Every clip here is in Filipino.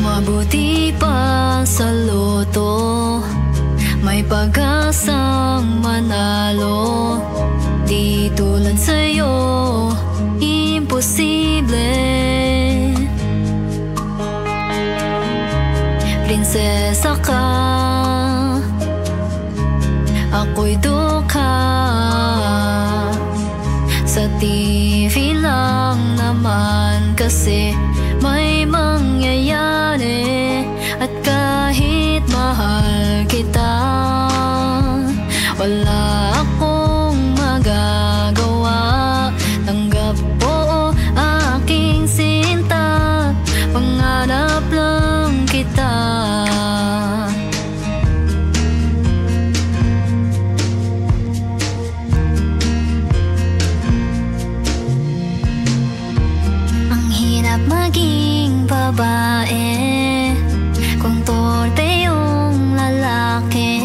Mabuti pa sa loto, may pag-asang manalo. Di tulad sa'yo, imposible. Prinsesa ka, ako'y dukha. Sa TV lang naman kasi may mangyayari. At kahit mahal kita, wala akong magagawa. Tanggap po aking sinta, pangarap lang kita. Ang hirap maging babae kung torpe yung lalaki.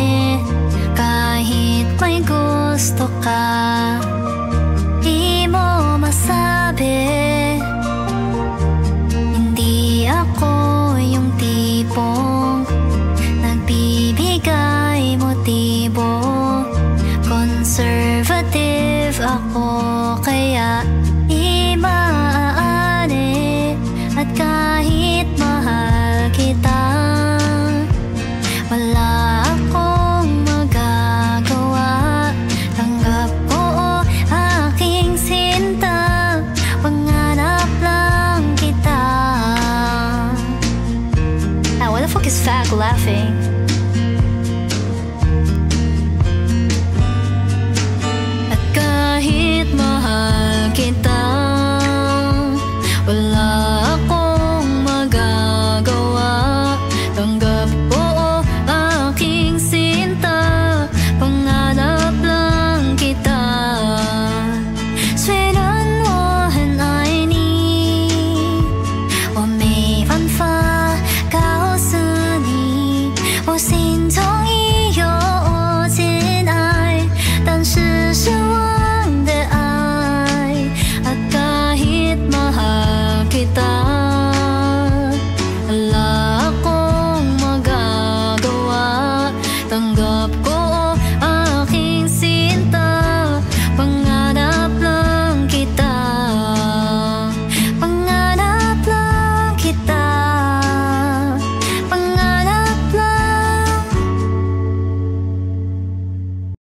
Kahit may gusto ka, di mo masabi. Hindi ako yung tipong nagbibigay motibo. Conservative ako, kaya di maaari. At kahit mahal kita, wala akong magagawa. Tanggap ko aking sinta, pangarap lang kita. Now, what the fuck is Fag laughing?